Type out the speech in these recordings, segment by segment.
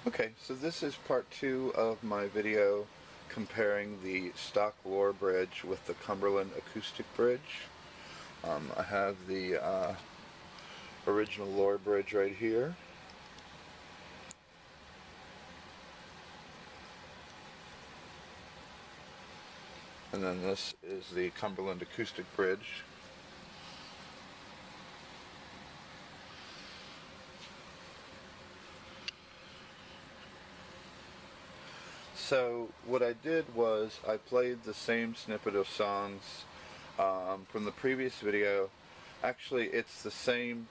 Okay, so this is part 2 of my video comparing the stock Loar bridge with the Cumberland acoustic bridge. I have the original Loar bridge right here. And then this is the Cumberland acoustic bridge. So what I did was I played the same snippet of songs from the previous video. Actually, it's the same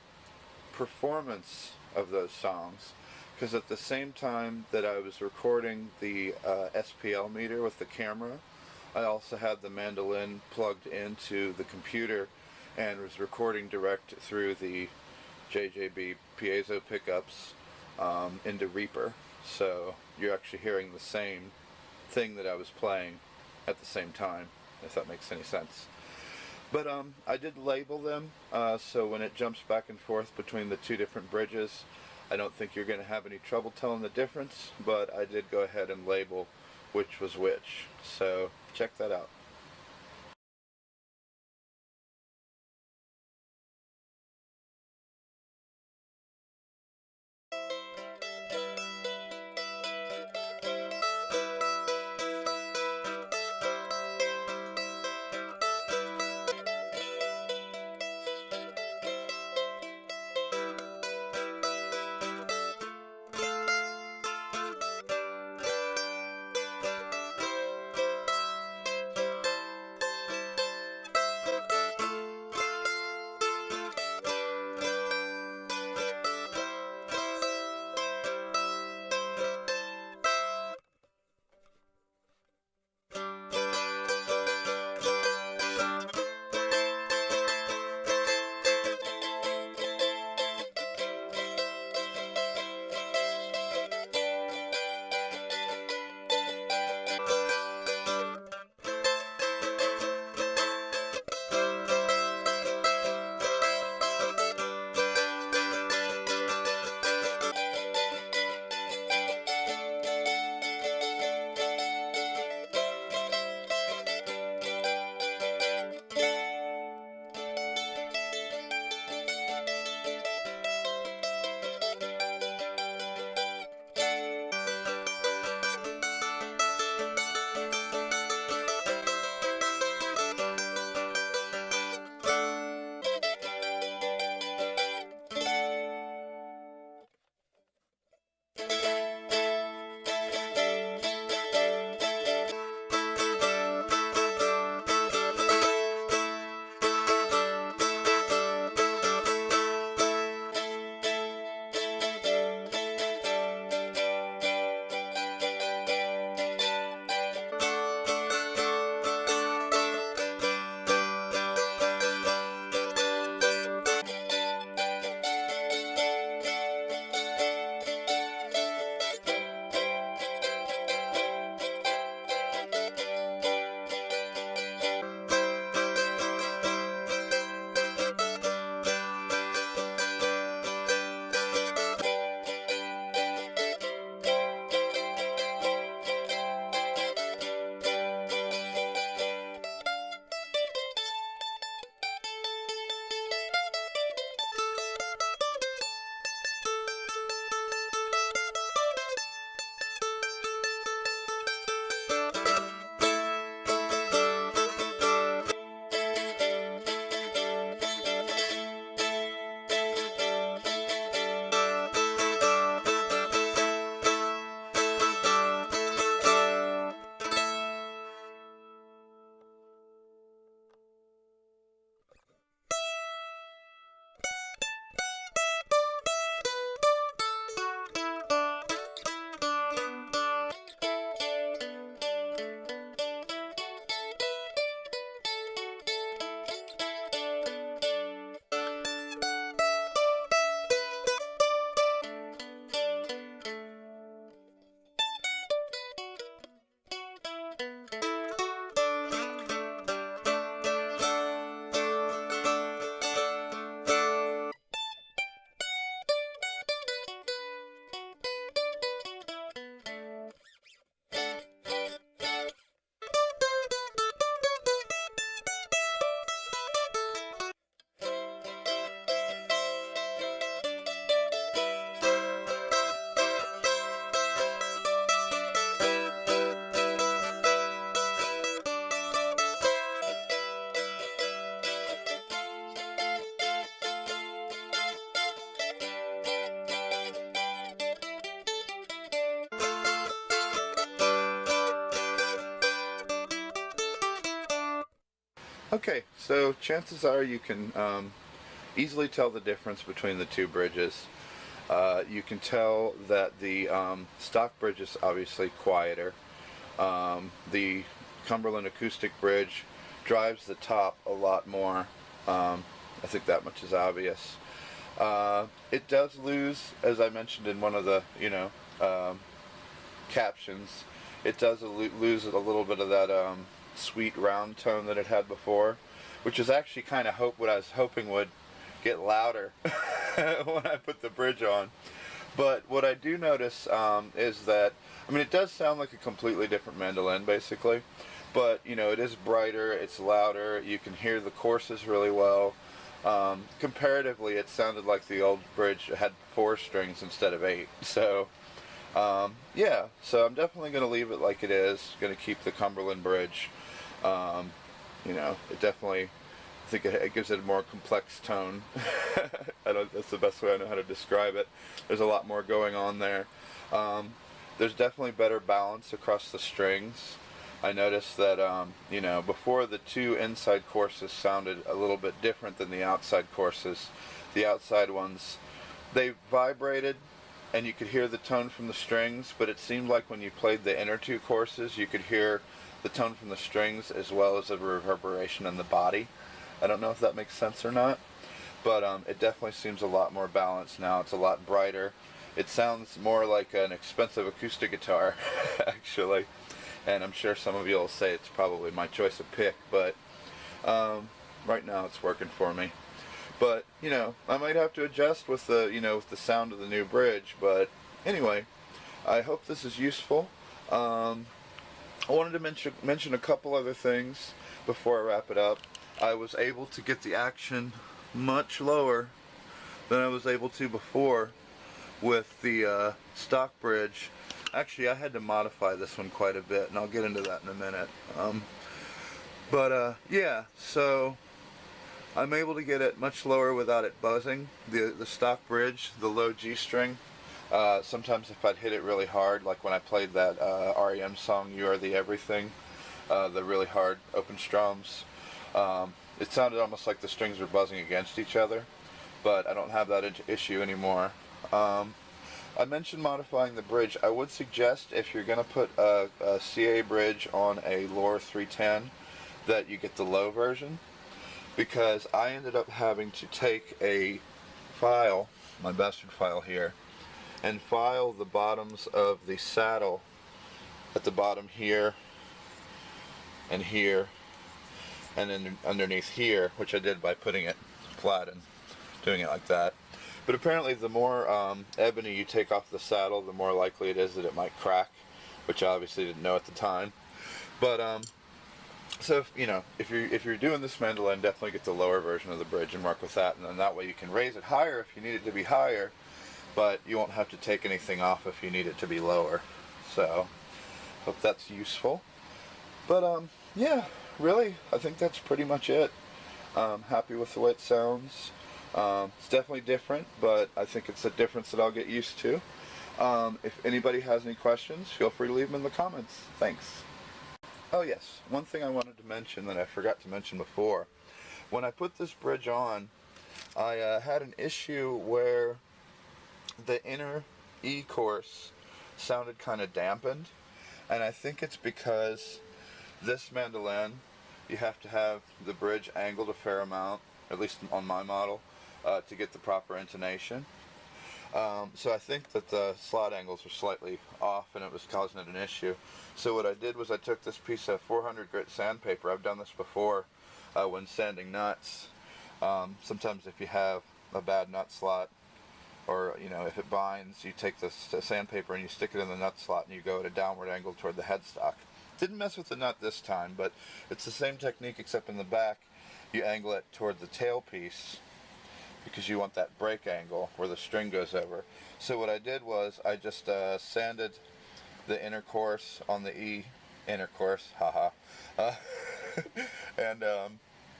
performance of those songs, because at the same time that I was recording the SPL meter with the camera, I also had the mandolin plugged into the computer and was recording direct through the JJB piezo pickups into Reaper. So you're actually hearing the same thing that I was playing at the same time, if that makes any sense. But I did label them, so when it jumps back and forth between the two different bridges, I don't think you're going to have any trouble telling the difference, but I did go ahead and label which was which. So check that out. Okay, so chances are you can easily tell the difference between the two bridges. You can tell that the stock bridge is obviously quieter. The Cumberland Acoustic bridge drives the top a lot more. I think that much is obvious. It does lose, as I mentioned in one of the, captions, it does lose a little bit of that sweet round tone that it had before, which is actually kind of what I was hoping would get louder when I put the bridge on. But what I do notice is that, I mean, it does sound like a completely different mandolin, basically. But, it is brighter, it's louder, you can hear the courses really well. Comparatively, it sounded like the old bridge had 4 strings instead of 8. So, yeah, so I'm definitely going to leave it like it is. Going to keep the Cumberland bridge. It definitely, I think it gives it a more complex tone. That's the best way I know how to describe it. There's a lot more going on there. There's definitely better balance across the strings. I noticed that, before the 2 inside courses sounded a little bit different than the outside courses. The outside ones, they vibrated and you could hear the tone from the strings, but it seemed like when you played the inner 2 courses, you could hear the tone from the strings as well as the reverberation in the body. I don't know if that makes sense or not, but it definitely seems a lot more balanced now. It's a lot brighter. It sounds more like an expensive acoustic guitar, actually. And I'm sure some of you will say it's probably my choice of pick, but right now it's working for me. But, I might have to adjust with the, with the sound of the new bridge. But anyway, I hope this is useful. I wanted to mention a couple other things before I wrap it up. I was able to get the action much lower than I was able to before with the stock bridge. Actually, I had to modify this one quite a bit, and I'll get into that in a minute. Yeah, so I'm able to get it much lower without it buzzing. The stock bridge, the low G string, sometimes if I'd hit it really hard, like when I played that REM song, You Are the Everything, the really hard open strums, it sounded almost like the strings were buzzing against each other, but I don't have that issue anymore. I mentioned modifying the bridge. I would suggest if you're going to put a CA bridge on a Loar 310 that you get the low version, because I ended up having to take a file, my bastard file here, and file the bottoms of the saddle at the bottom here and here and then underneath here, which I did by putting it flat and doing it like that. But apparently the more ebony you take off the saddle, the more likely it is that it might crack, which I obviously didn't know at the time. But so if you're doing this mandolin, definitely get the lower version of the bridge and work with that, and then that way you can raise it higher if you need it to be higher, but you won't have to take anything off if you need it to be lower. So hope that's useful. But yeah, really, I think that's pretty much it. Happy with the way it sounds. It's definitely different, but I think it's a difference that I'll get used to. If anybody has any questions, feel free to leave them in the comments. Thanks. Oh yes, one thing I wanted to mention that I forgot to mention before. When I put this bridge on, I had an issue where the inner E course sounded kind of dampened, and I think it's because this mandolin, you have to have the bridge angled a fair amount, at least on my model, to get the proper intonation. So I think that the slot angles were slightly off and it was causing it an issue. So what I did was I took this piece of 400 grit sandpaper. I've done this before when sanding nuts. Sometimes if you have a bad nut slot, or if it binds, you take this sandpaper and you stick it in the nut slot and you go at a downward angle toward the headstock. Didn't mess with the nut this time, but it's the same technique except in the back you angle it toward the tailpiece, because you want that break angle where the string goes over. So what I did was I just sanded the inner course on the E inner course, haha, and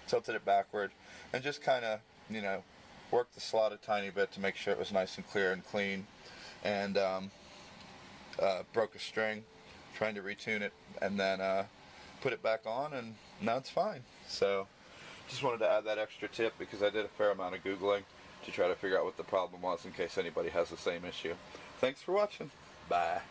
tilted it backward and just kind of, worked the slot a tiny bit to make sure it was nice and clear and clean, and broke a string trying to retune it, and then put it back on, and now it's fine. So Just wanted to add that extra tip because I did a fair amount of Googling to try to figure out what the problem was in case anybody has the same issue. Thanks for watching. Bye.